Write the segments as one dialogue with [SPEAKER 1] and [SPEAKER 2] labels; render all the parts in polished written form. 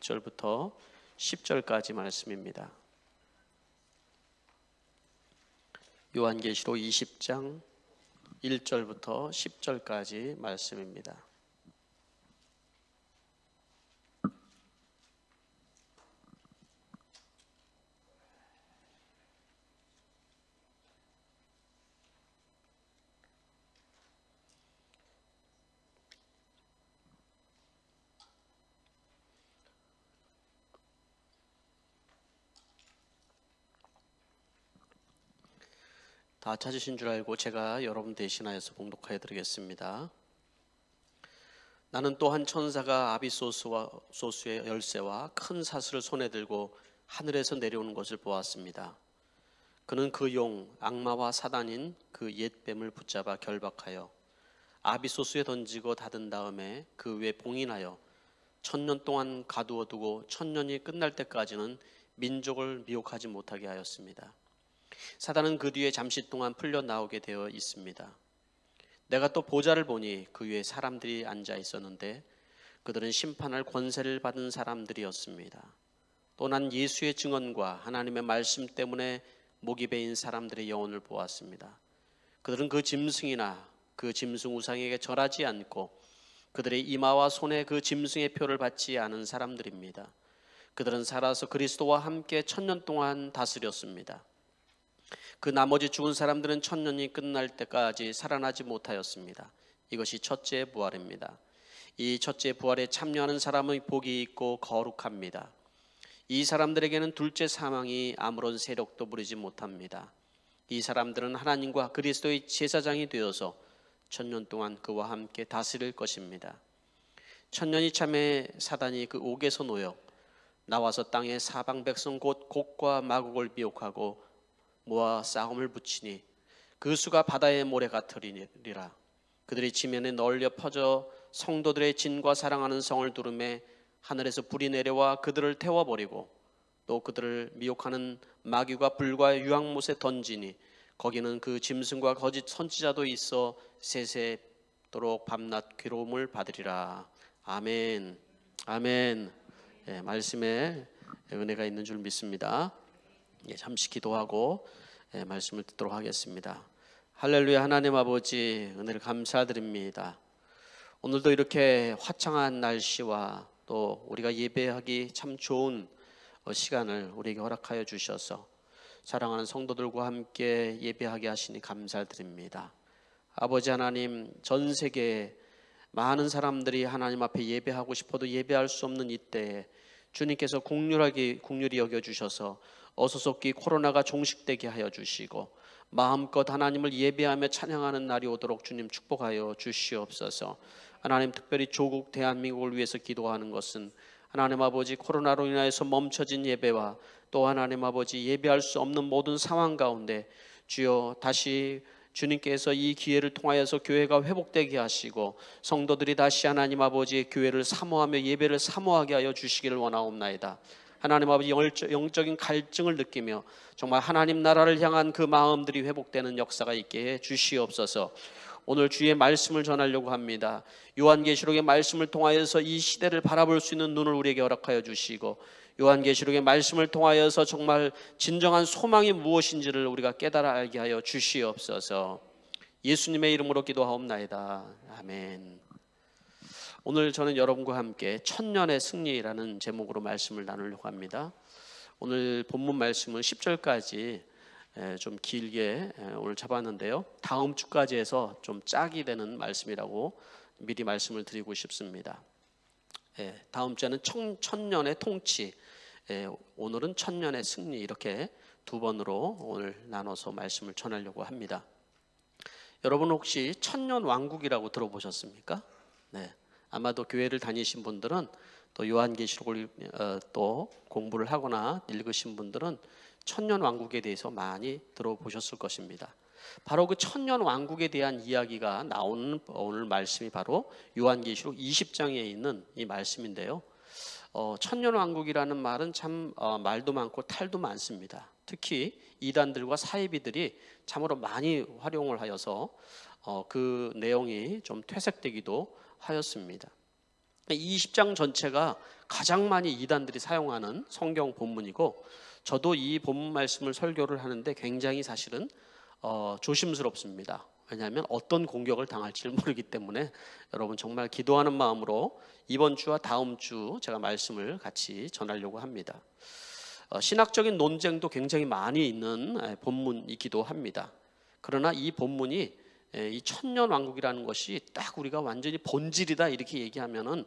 [SPEAKER 1] 1절부터 10절까지 말씀입니다. 요한계시록 20장 1절부터 10절까지 말씀입니다. 다 찾으신 줄 알고 제가 여러분 대신하여서 봉독하여 드리겠습니다. 나는 또 한 천사가 아비소스의 열쇠와 큰 사슬을 손에 들고 하늘에서 내려오는 것을 보았습니다. 그는 그 용 악마와 사단인 그 옛뱀을 붙잡아 결박하여 아비소스에 던지고 닫은 다음에 그 위에 봉인하여 1000년 동안 가두어 두고 1000년이 끝날 때까지는 민족을 미혹하지 못하게 하였습니다. 사단은 그 뒤에 잠시 동안 풀려 나오게 되어 있습니다. 내가 또 보좌를 보니 그 위에 사람들이 앉아 있었는데 그들은 심판할 권세를 받은 사람들이었습니다. 또 난 예수의 증언과 하나님의 말씀 때문에 목이 베인 사람들의 영혼을 보았습니다. 그들은 그 짐승이나 그 짐승 우상에게 절하지 않고 그들의 이마와 손에 그 짐승의 표를 받지 않은 사람들입니다. 그들은 살아서 그리스도와 함께 1000년 동안 다스렸습니다. 그 나머지 죽은 사람들은 1000년이 끝날 때까지 살아나지 못하였습니다. 이것이 첫째 부활입니다. 이 첫째 부활에 참여하는 사람의 복이 있고 거룩합니다. 이 사람들에게는 둘째 사망이 아무런 세력도 부리지 못합니다. 이 사람들은 하나님과 그리스도의 제사장이 되어서 1000년 동안 그와 함께 다스릴 것입니다. 1000년이 참에 사단이 그 옥에서 놓여 나와서 땅의 사방 백성 곧 곡과 마곡을 미혹하고 모아 싸움을 붙이니 그 수가 바다의 모래 같으리라. 그들이 지면에 널려 퍼져 성도들의 진과 사랑하는 성을 두르매 하늘에서 불이 내려와 그들을 태워버리고 또 그들을 미혹하는 마귀가 불과 유황못에 던지니 거기는 그 짐승과 거짓 선지자도 있어 세세토록 밤낮 괴로움을 받으리라. 아멘. 아멘. 예, 말씀에 은혜가 있는 줄 믿습니다. 잠시 기도하고 말씀을 듣도록 하겠습니다. 할렐루야. 하나님 아버지 은혜를 감사드립니다. 오늘도 이렇게 화창한 날씨와 또 우리가 예배하기 참 좋은 시간을 우리에게 허락하여 주셔서 사랑하는 성도들과 함께 예배하게 하시니 감사드립니다. 아버지 하나님, 전 세계에 많은 사람들이 하나님 앞에 예배하고 싶어도 예배할 수 없는 이때에 주님께서 긍휼히 여겨주셔서 어소속히 코로나가 종식되게 하여 주시고 마음껏 하나님을 예배하며 찬양하는 날이 오도록 주님 축복하여 주시옵소서. 하나님, 특별히 조국 대한민국을 위해서 기도하는 것은 하나님 아버지 코로나로 인하여서 멈춰진 예배와 또 하나님 아버지 예배할 수 없는 모든 상황 가운데 주여 다시 주님께서 이 기회를 통하여서 교회가 회복되게 하시고 성도들이 다시 하나님 아버지의 교회를 사모하며 예배를 사모하게 하여 주시기를 원하옵나이다. 하나님 아버지 영적인 갈증을 느끼며 정말 하나님 나라를 향한 그 마음들이 회복되는 역사가 있게 해 주시옵소서. 오늘 주의 말씀을 전하려고 합니다. 요한계시록의 말씀을 통하여서 이 시대를 바라볼 수 있는 눈을 우리에게 허락하여 주시고 요한계시록의 말씀을 통하여서 정말 진정한 소망이 무엇인지를 우리가 깨달아 알게 하여 주시옵소서. 예수님의 이름으로 기도하옵나이다. 아멘. 오늘 저는 여러분과 함께 천년의 승리라는 제목으로 말씀을 나누려고 합니다. 오늘 본문 말씀은 10절까지 좀 길게 오늘 잡았는데요. 다음 주까지 해서 좀 짝이 되는 말씀이라고 미리 말씀을 드리고 싶습니다. 다음 주에는 천년의 통치, 오늘은 천년의 승리, 이렇게 두 번으로 오늘 나눠서 말씀을 전하려고 합니다. 여러분 혹시 천년 왕국이라고 들어보셨습니까? 네. 아마도 교회를 다니신 분들은 또 요한계시록을 또 공부를 하거나 읽으신 분들은 천년 왕국에 대해서 많이 들어보셨을 것입니다. 바로 그 천년 왕국에 대한 이야기가 나오는 오늘 말씀이 바로 요한계시록 20장에 있는 이 말씀인데요. 천년 왕국이라는 말은 참 말도 많고 탈도 많습니다. 특히 이단들과 사이비들이 참으로 많이 활용을 하여서 그 내용이 좀 퇴색되기도 하였습니다. 이 20장 전체가 가장 많이 이단들이 사용하는 성경 본문이고, 저도 이 본문 말씀을 설교를 하는데 굉장히 사실은 조심스럽습니다. 왜냐하면 어떤 공격을 당할지 모르기 때문에 여러분 정말 기도하는 마음으로 이번 주와 다음 주 제가 말씀을 같이 전하려고 합니다. 신학적인 논쟁도 굉장히 많이 있는 본문이기도 합니다. 그러나 이 본문이 이 천년왕국이라는 것이 딱 우리가 완전히 본질이다 이렇게 얘기하면은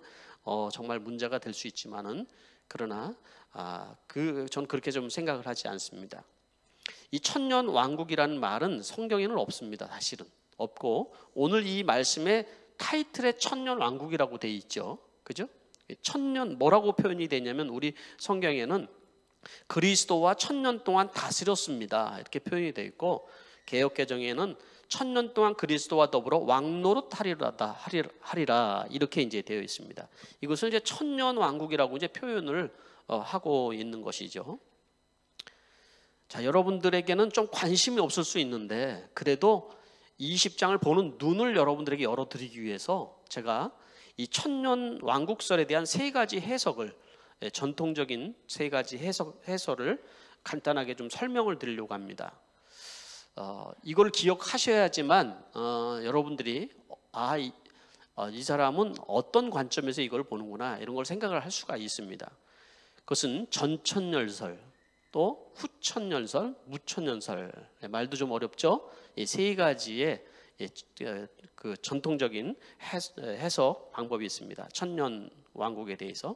[SPEAKER 1] 정말 문제가 될 수 있지만은, 그러나 전 그렇게 좀 생각을 하지 않습니다. 이 천년왕국이라는 말은 성경에는 없습니다. 사실은 없고, 오늘 이 말씀의 타이틀에 천년왕국이라고 돼 있죠. 그죠? 천년 뭐라고 표현이 되냐면, 우리 성경에는 그리스도와 천년 동안 다스렸습니다 이렇게 표현이 되어 있고, 개역개정에는 천년 동안 그리스도와 더불어 왕노릇하리라 이렇게 이제 되어 있습니다. 이것을 이제 천년왕국이라고 이제 표현을 하고 있는 것이죠. 자, 여러분들에게는 좀 관심이 없을 수 있는데, 그래도 20장을 보는 눈을 여러분들에게 열어드리기 위해서 제가 이 천년왕국설에 대한 세 가지 해석을, 전통적인 세 가지 해설을 간단하게 좀 설명을 드리려고 합니다. 이걸 기억하셔야지만 여러분들이 이 사람은 어떤 관점에서 이걸 보는구나 이런 걸 생각을 할 수가 있습니다. 그것은 전천년설, 또 후천년설, 무천년설, 말도 좀 어렵죠? 이 세 가지의 그 전통적인 해석 방법이 있습니다. 천년 왕국에 대해서.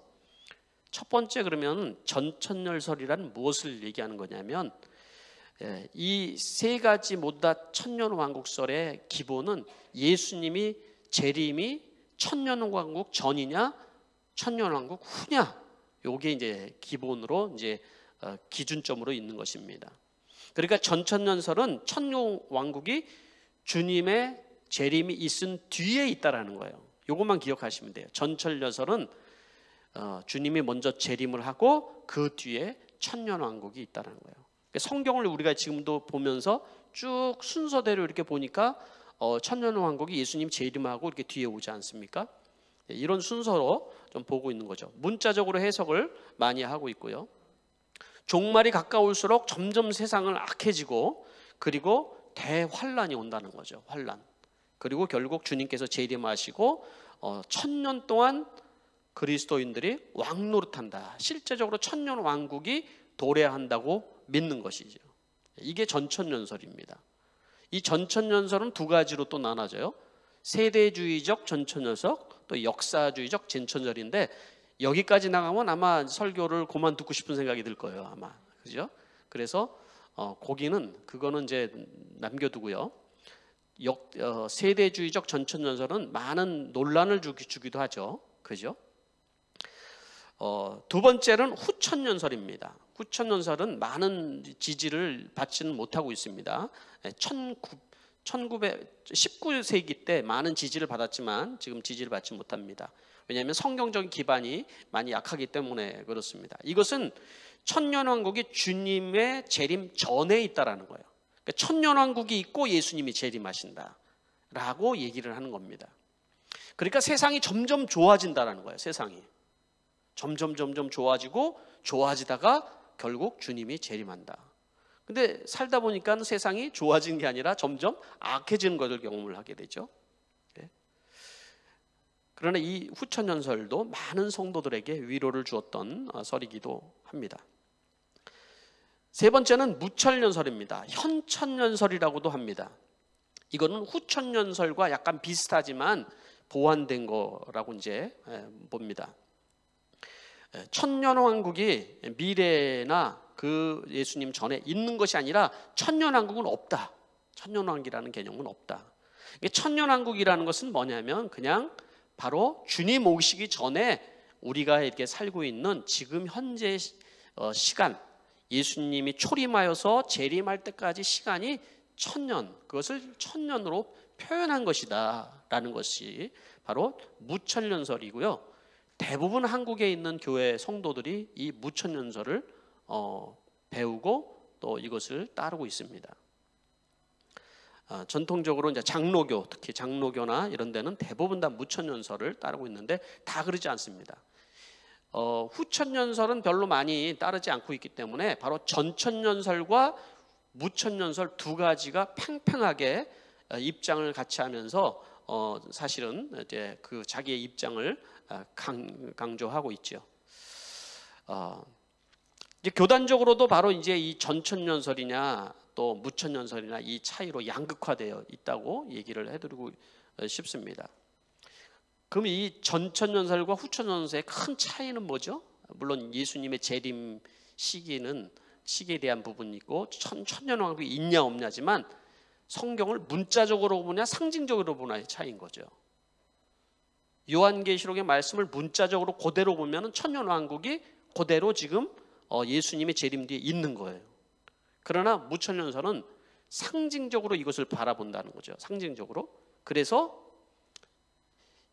[SPEAKER 1] 첫 번째, 그러면 전천년설이란 무엇을 얘기하는 거냐면, 이 세 가지 모두 다 천년왕국설의 기본은 예수님이 재림이 천년왕국 전이냐 천년왕국 후냐, 요게 이제 기본으로 이제 기준점으로 있는 것입니다. 그러니까 전천년설은 천년왕국이 주님의 재림이 있은 뒤에 있다라는 거예요. 요것만 기억하시면 돼요. 전천년설은 주님이 먼저 재림을 하고 그 뒤에 천년왕국이 있다는 거예요. 성경을 우리가 지금도 보면서 쭉 순서대로 이렇게 보니까 천년왕국이 예수님 재림하고 이렇게 뒤에 오지 않습니까? 이런 순서로 좀 보고 있는 거죠. 문자적으로 해석을 많이 하고 있고요. 종말이 가까울수록 점점 세상은 악해지고, 그리고 대환란이 온다는 거죠. 환란. 그리고 결국 주님께서 재림하시고 천년 동안 그리스도인들이 왕노릇한다. 실제적으로 천년왕국이 도래한다고 믿는 것이죠. 이게 전천년설입니다. 이 전천년설은 두 가지로 또 나눠져요. 세대주의적 전천년설, 또 역사주의적 전천년설인데, 여기까지 나가면 아마 설교를 그만두고 싶은 생각이 들 거예요, 아마. 그죠? 그래서 그거는 이제 남겨두고요. 세대주의적 전천년설은 많은 논란을 주기도 하죠. 그죠? 두 번째는 후천년설입니다. 후천년설은 많은 지지를 받지는 못하고 있습니다. 19세기 때 많은 지지를 받았지만 지금 지지를 받지 못합니다. 왜냐하면 성경적인 기반이 많이 약하기 때문에 그렇습니다. 이것은 천년왕국이 주님의 재림 전에 있다라는 거예요. 그러니까 천년왕국이 있고 예수님이 재림하신다라고 얘기를 하는 겁니다. 그러니까 세상이 점점 좋아진다라는 거예요. 세상이 점점 좋아지고, 좋아지다가 결국 주님이 재림한다. 근데 살다 보니까 세상이 좋아지는 게 아니라 점점 악해지는 것을 경험을 하게 되죠. 그러나 이 후천년설도 많은 성도들에게 위로를 주었던 설이기도 합니다. 세 번째는 무천년설입니다. 현천년설이라고도 합니다. 이거는 후천년설과 약간 비슷하지만 보완된 거라고 이제 봅니다. 천년왕국이 미래나 그 예수님 전에 있는 것이 아니라 천년왕국은 없다. 천년왕국이라는 개념은 없다. 천년왕국이라는 것은 뭐냐면 그냥 바로 주님 오시기 전에 우리가 이렇게 살고 있는 지금 현재 시간, 예수님이 초림하여서 재림할 때까지 시간이 천년, 그것을 천년으로 표현한 것이다 라는 것이 바로 무천년설이고요. 대부분 한국에 있는 교회 성도들이 이 무천년설을 배우고 또 이것을 따르고 있습니다. 전통적으로 이제 장로교, 특히 장로교나 이런 데는 대부분 다 무천년설을 따르고 있는데 다 그러지 않습니다. 후천년설은 별로 많이 따르지 않고 있기 때문에 바로 전천년설과 무천년설 두 가지가 팽팽하게 입장을 같이 하면서 사실은 이제 그 자기의 입장을 강조하고 있죠. 이제 교단적으로도 바로 이제 이 전천년설이냐 또 무천년설이나 이 차이로 양극화되어 있다고 얘기를 해드리고 싶습니다. 그럼 이 전천년설과 후천년설의 큰 차이는 뭐죠? 물론 예수님의 재림 시기에 대한 부분이 있고 천년왕국이 있냐 없냐지만 성경을 문자적으로 보냐 상징적으로 보냐의 차이인 거죠. 요한계시록의 말씀을 문자적으로 그대로 보면 천년왕국이 그대로 지금 예수님의 재림 뒤에 있는 거예요. 그러나 무천년설은 상징적으로 이것을 바라본다는 거죠. 상징적으로. 그래서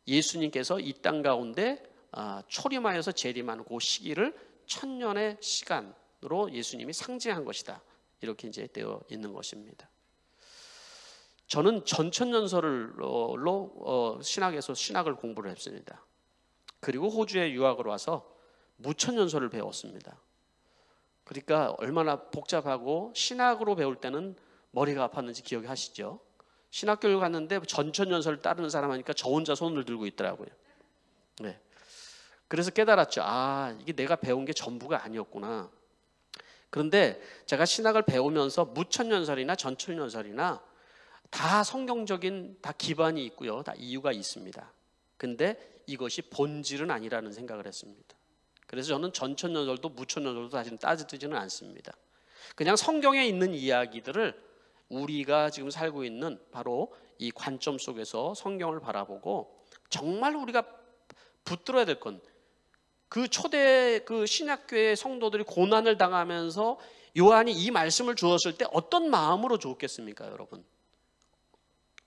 [SPEAKER 1] 예수님께서 이 땅 가운데 초림하여서 재림하는 그 시기를 천년의 시간으로 예수님이 상징한 것이다. 이렇게 이제 되어 있는 것입니다. 저는 전천년설로 신학에서 신학을 공부를 했습니다. 그리고 호주에 유학을 와서 무천년설을 배웠습니다. 그러니까 얼마나 복잡하고 신학으로 배울 때는 머리가 아팠는지 기억하시죠? 신학교를 갔는데 전천년설을 따르는 사람 하니까 저 혼자 손을 들고 있더라고요. 네. 그래서 깨달았죠. 이게 내가 배운 게 전부가 아니었구나. 그런데 제가 신학을 배우면서 무천년설이나 전천년설이나 다 성경적인 다 기반이 있고요. 다 이유가 있습니다. 근데 이것이 본질은 아니라는 생각을 했습니다. 그래서 저는 전천년설도 무천년설도 사실 따지지는 않습니다. 그냥 성경에 있는 이야기들을 우리가 지금 살고 있는 바로 이 관점 속에서 성경을 바라보고 정말 우리가 붙들어야 될 건 그 초대 그 신약교회 성도들이 고난을 당하면서 요한이 이 말씀을 주었을 때 어떤 마음으로 주었겠습니까, 여러분?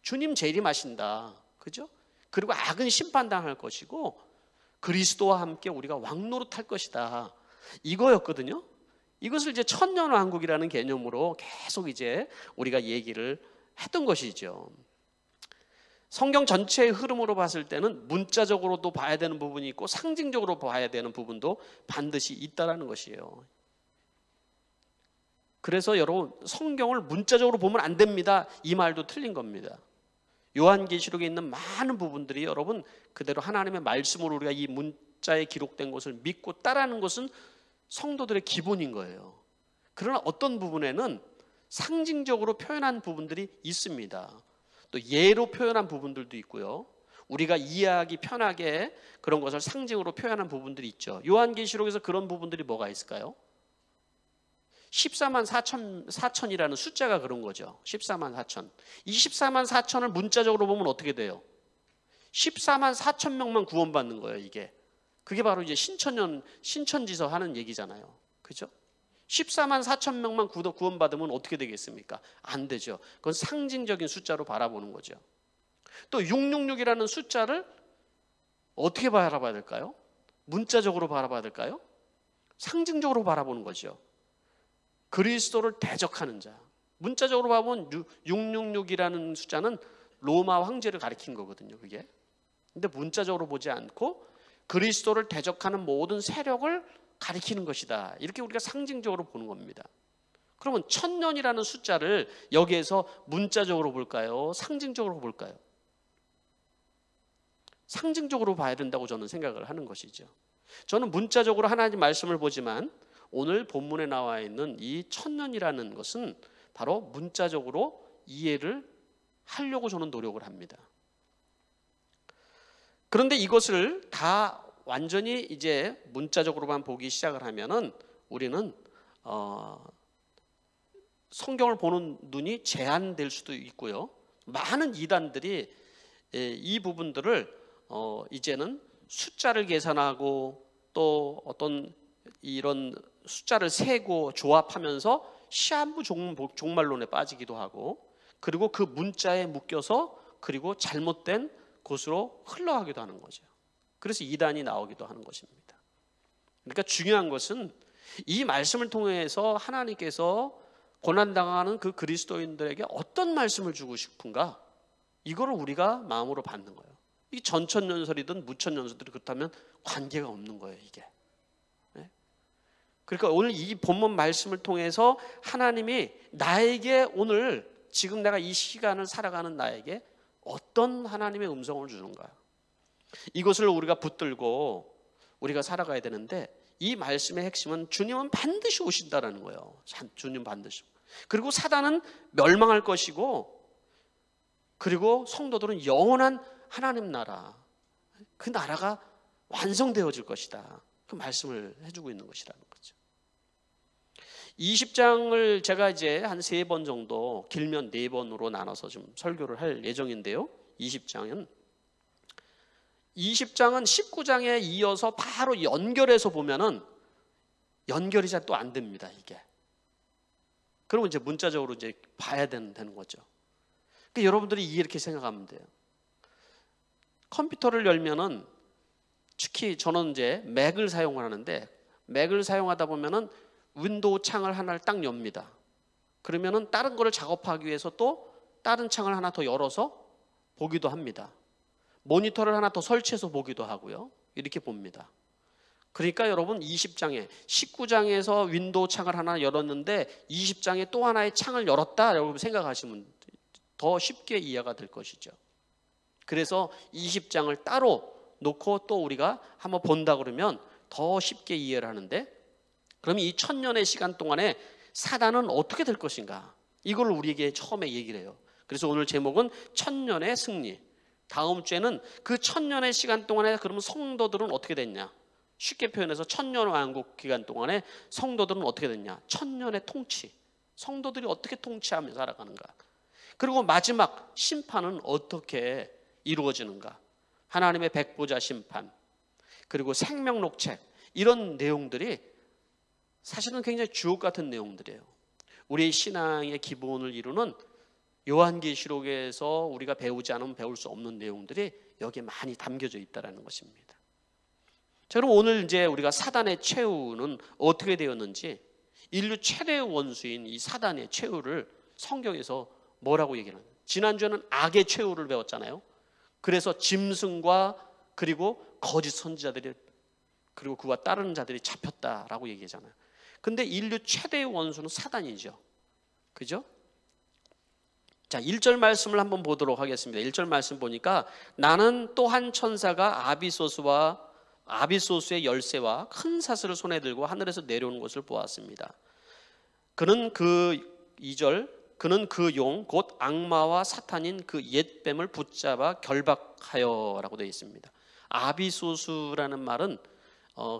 [SPEAKER 1] 주님 재림하신다. 그죠? 그리고 악은 심판당할 것이고 그리스도와 함께 우리가 왕노릇할 것이다. 이거였거든요. 이것을 이제 천년왕국이라는 개념으로 계속 이제 우리가 얘기를 했던 것이죠. 성경 전체의 흐름으로 봤을 때는 문자적으로도 봐야 되는 부분이 있고 상징적으로 봐야 되는 부분도 반드시 있다라는 것이에요. 그래서 여러분 성경을 문자적으로 보면 안 됩니다. 이 말도 틀린 겁니다. 요한계시록에 있는 많은 부분들이 여러분 그대로 하나님의 말씀으로 우리가 이 문자에 기록된 것을 믿고 따르는 것은 성도들의 기본인 거예요. 그러나 어떤 부분에는 상징적으로 표현한 부분들이 있습니다. 또 예로 표현한 부분들도 있고요. 우리가 이해하기 편하게 그런 것을 상징으로 표현한 부분들이 있죠. 요한계시록에서 그런 부분들이 뭐가 있을까요? 14만 4천이라는 숫자가 그런 거죠. 14만 4천. 이 14만 4천을 문자적으로 보면 어떻게 돼요? 14만 4천 명만 구원받는 거예요, 이게. 그게 바로 이제 신천지서 하는 얘기잖아요. 그죠? 14만 4천 명만 구원받으면 어떻게 되겠습니까? 안 되죠. 그건 상징적인 숫자로 바라보는 거죠. 또 666이라는 숫자를 어떻게 바라봐야 될까요? 문자적으로 바라봐야 될까요? 상징적으로 바라보는 거죠. 그리스도를 대적하는 자. 문자적으로 보면 666이라는 숫자는 로마 황제를 가리킨 거거든요, 그게. 근데 문자적으로 보지 않고 그리스도를 대적하는 모든 세력을 가리키는 것이다. 이렇게 우리가 상징적으로 보는 겁니다. 그러면 천년이라는 숫자를 여기에서 문자적으로 볼까요? 상징적으로 볼까요? 상징적으로 봐야 된다고 저는 생각을 하는 것이죠. 저는 문자적으로 하나님 말씀을 보지만 오늘 본문에 나와 있는 이 천년이라는 것은 바로 문자적으로 이해를 하려고 저는 노력을 합니다. 그런데 이것을 다 완전히 이제 문자적으로만 보기 시작을 하면은 우리는 성경을 보는 눈이 제한될 수도 있고요. 많은 이단들이 이 부분들을 이제는 숫자를 계산하고 또 어떤 이런 숫자를 세고 조합하면서 시한부 종말론에 빠지기도 하고 그리고 그 문자에 묶여서 그리고 잘못된 곳으로 흘러가기도 하는 거죠. 그래서 이단이 나오기도 하는 것입니다. 그러니까 중요한 것은 이 말씀을 통해서 하나님께서 고난당하는 그 그리스도인들에게 어떤 말씀을 주고 싶은가? 이거를 우리가 마음으로 받는 거예요. 이 전천연설이든 무천연설이든 그렇다면 관계가 없는 거예요, 이게. 그러니까 오늘 이 본문 말씀을 통해서 하나님이 나에게 오늘 지금 내가 이 시간을 살아가는 나에게 어떤 하나님의 음성을 주는가? 이것을 우리가 붙들고 우리가 살아가야 되는데, 이 말씀의 핵심은 주님은 반드시 오신다라는 거예요. 주님 반드시. 그리고 사단은 멸망할 것이고, 그리고 성도들은 영원한 하나님 나라, 그 나라가 완성되어질 것이다. 그 말씀을 해주고 있는 것이라는 거죠. 20장을 제가 이제 한 3번 정도, 길면 4번으로 나눠서 좀 설교를 할 예정인데요. 20장은 19장에 이어서 바로 연결해서 보면은 연결이 잘 또 안 됩니다, 이게. 그러면 이제 문자적으로 이제 봐야 되는 거죠. 그러니까 여러분들이 이렇게 생각하면 돼요. 컴퓨터를 열면은, 특히 저는 이제 맥을 사용을 하는데, 맥을 사용하다 보면은 윈도우 창을 하나를 딱 엽니다. 그러면은 다른 거를 작업하기 위해서 또 다른 창을 하나 더 열어서 보기도 합니다. 모니터를 하나 더 설치해서 보기도 하고요. 이렇게 봅니다. 그러니까 여러분 20장에 19장에서 윈도우 창을 하나 열었는데 20장에 또 하나의 창을 열었다 라고 생각하시면 더 쉽게 이해가 될 것이죠. 그래서 20장을 따로 놓고 또 우리가 한번 본다 그러면 더 쉽게 이해를 하는데, 그럼 이 1000년의 시간 동안에 사단은 어떻게 될 것인가? 이걸 우리에게 처음에 얘기를 해요. 그래서 오늘 제목은 1000년의 승리. 다음 주에는 그 1000년의 시간 동안에 그러면 성도들은 어떻게 됐냐? 쉽게 표현해서 1000년 왕국 기간 동안에 성도들은 어떻게 됐냐? 1000년의 통치. 성도들이 어떻게 통치하며 살아가는가? 그리고 마지막 심판은 어떻게 이루어지는가? 하나님의 백보자 심판, 그리고 생명록책, 이런 내용들이 사실은 굉장히 주옥 같은 내용들이에요. 우리의 신앙의 기본을 이루는 요한계시록에서 우리가 배우지 않으면 배울 수 없는 내용들이 여기에 많이 담겨져 있다는 것입니다. 자, 그럼 오늘 이제 우리가 사단의 최후는 어떻게 되었는지, 인류 최대의 원수인 이 사단의 최후를 성경에서 뭐라고 얘기하는? 지난주에는 악의 최후를 배웠잖아요. 그래서 짐승과 그리고 거짓 선지자들이, 그리고 그와 따르는 자들이 잡혔다라고 얘기하잖아요. 근데 인류 최대의 원수는 사단이죠. 그죠? 자, 1절 말씀을 한번 보도록 하겠습니다. 1절 말씀 보니까, 나는 또 한 천사가 아비소스의 열쇠와 큰 사슬을 손에 들고 하늘에서 내려오는 것을 보았습니다. 그는 그 2절, 그는 그 용 곧 악마와 사탄인 그 옛뱀을 붙잡아 결박하여 라고 되어 있습니다. 아비소스라는 말은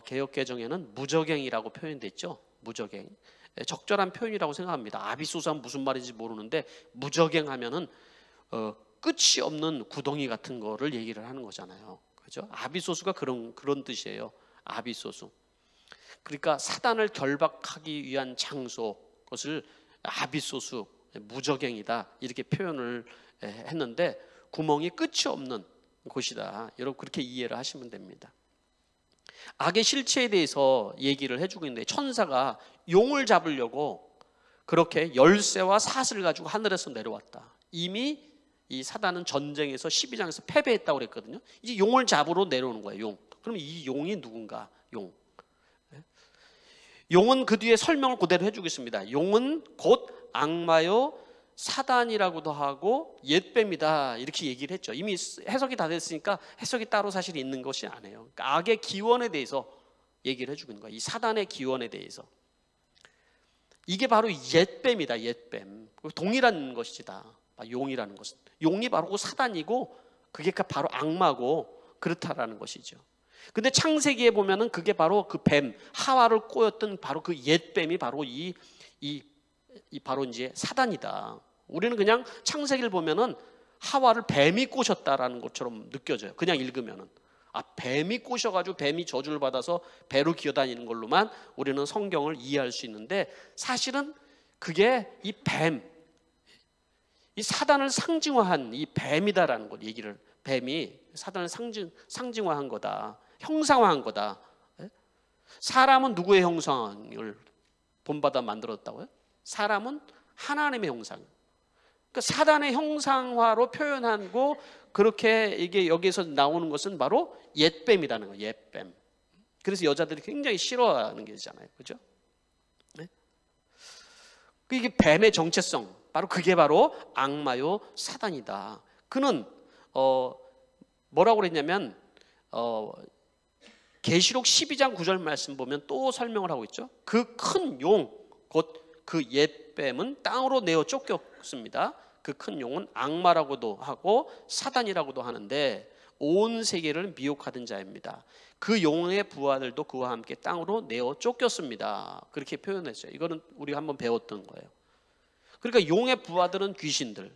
[SPEAKER 1] 개역개정에는 무저갱이라고 표현됐죠. 무저갱. 적절한 표현이라고 생각합니다. 아비소스는 무슨 말인지 모르는데 무저갱 하면은 끝이 없는 구덩이 같은 거를 얘기를 하는 거잖아요. 그죠? 아비소스가 그런 뜻이에요. 아비소스. 그러니까 사단을 결박하기 위한 장소, 그것을 아비소스, 무저갱이다, 이렇게 표현을 했는데, 구멍이 끝이 없는 곳이다. 여러분 그렇게 이해를 하시면 됩니다. 악의 실체에 대해서 얘기를 해주고 있는데, 천사가 용을 잡으려고 그렇게 열쇠와 사슬을 가지고 하늘에서 내려왔다. 이미 이 사단은 전쟁에서 12장에서 패배했다고 그랬거든요. 이제 용을 잡으러 내려오는 거예요. 용. 그럼 이 용이 누군가? 용. 용은 그 뒤에 설명을 그대로 해주고 있습니다. 용은 곧 악마요 사단이라고도 하고 옛뱀이다, 이렇게 얘기를 했죠. 이미 해석이 다 됐으니까 해석이 따로 사실 있는 것이 아니에요. 그러니까 악의 기원에 대해서 얘기를 해주고 있는 거예요. 이 사단의 기원에 대해서. 이게 바로 옛뱀이다. 옛뱀. 동일한 것이다. 용이라는 것은. 용이 바로 사단이고 그게 바로 악마고 그렇다라는 것이죠. 근데 창세기에 보면은 그게 바로 그 뱀, 하와를 꼬였던 바로 그 옛뱀이 바로 바로 이제 사단이다. 우리는 그냥 창세기를 보면은 하와를 뱀이 꼬셨다라는 것처럼 느껴져요. 그냥 읽으면은. 뱀이 꼬셔가지고 뱀이 저주를 받아서 배로 기어다니는 걸로만 우리는 성경을 이해할 수 있는데, 사실은 그게 이 뱀, 이 사단을 상징화한 이 뱀이다라는 걸 얘기를, 뱀이 사단을 상징화한 거다, 형상화한 거다. 사람은 누구의 형상을 본받아 만들었다고요? 사람은 하나님의 형상. 그러니까 사단의 형상화로 표현하고 그렇게 이게 여기에서 나오는 것은 바로 옛뱀이라는 거예요. 옛뱀. 그래서 여자들이 굉장히 싫어하는 게 있잖아요. 그죠? 네? 이게 뱀의 정체성, 바로 그게 바로 악마요 사단이다. 그는 뭐라고 그랬냐면 계시록 12장 9절 말씀 보면 또 설명을 하고 있죠. 그 큰 용, 곧 그 옛뱀은 땅으로 내어 쫓겼습니다. 그 큰 용은 악마라고도 하고 사단이라고도 하는데 온 세계를 미혹하던 자입니다. 그 용의 부하들도 그와 함께 땅으로 내어 쫓겼습니다. 그렇게 표현했어요. 이거는 우리가 한번 배웠던 거예요. 그러니까 용의 부하들은 귀신들.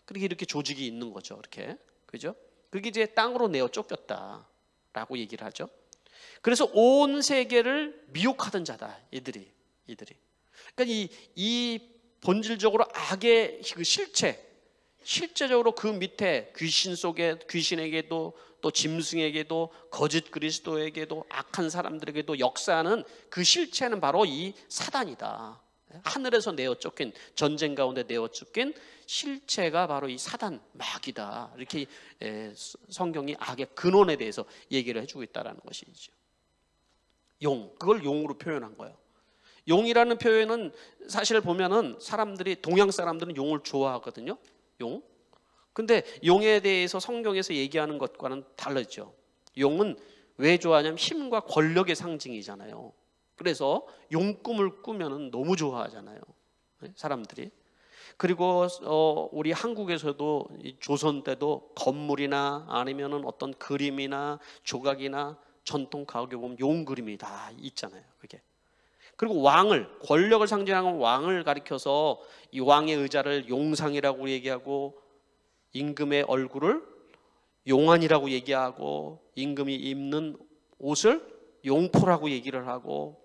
[SPEAKER 1] 그렇게 이렇게 조직이 있는 거죠. 이렇게. 그죠? 그게 이제 땅으로 내어 쫓겼다라고 얘기를 하죠. 그래서 온 세계를 미혹하던 자다. 이들이. 그러니까 이 본질적으로 악의 그 실제적으로 그 밑에 귀신 속에 귀신에게도 또 짐승에게도 거짓 그리스도에게도 악한 사람들에게도 역사하는 그 실체는 바로 이 사단이다. 하늘에서 내어 쫓긴, 전쟁 가운데 내어 쫓긴 실체가 바로 이 사단, 마귀다. 이렇게 성경이 악의 근원에 대해서 얘기를 해주고 있다는 것이죠. 용, 그걸 용으로 표현한 거예요. 용이라는 표현은 사실 보면은 동양 사람들은 용을 좋아하거든요. 용. 근데 용에 대해서 성경에서 얘기하는 것과는 다르죠. 용은 왜 좋아하냐면 힘과 권력의 상징이잖아요. 그래서 용꿈을 꾸면은 너무 좋아하잖아요. 사람들이. 그리고 우리 한국에서도 조선 때도 건물이나 아니면은 어떤 그림이나 조각이나 전통 가옥에 보면 용 그림이 다 있잖아요. 그게. 그리고 권력을 상징하는 왕을 가리켜서 이 왕의 의자를 용상이라고 얘기하고 임금의 얼굴을 용안이라고 얘기하고 임금이 입는 옷을 용포라고 얘기를 하고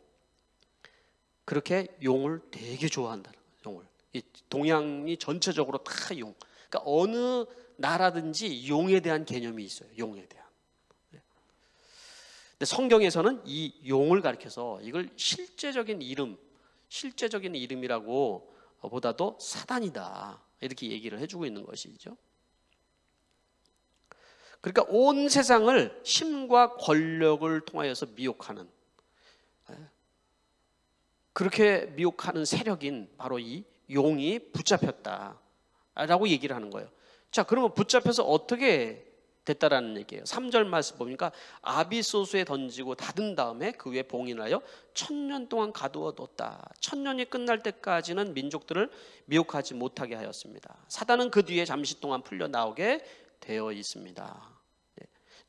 [SPEAKER 1] 그렇게 용을 되게 좋아한다는 거예요. 용을. 동양이 전체적으로 다 용. 그러니까 어느 나라든지 용에 대한 개념이 있어요. 용에 대한. 근데 성경에서는 이 용을 가리켜서 이걸 실제적인 이름이라고 보다도 사단이다. 이렇게 얘기를 해주고 있는 것이죠. 그러니까 온 세상을 힘과 권력을 통하여서 미혹하는, 그렇게 미혹하는 세력인 바로 이 용이 붙잡혔다라고 얘기를 하는 거예요. 자, 그러면 붙잡혀서 어떻게 됐다라는 얘기예요. 3절 말씀 보니까 아비소수에 던지고 닫은 다음에 그 위에 봉인하여 1000년 동안 가두어 뒀다. 1000년이 끝날 때까지는 민족들을 미혹하지 못하게 하였습니다. 사단은 그 뒤에 잠시 동안 풀려 나오게 되어 있습니다.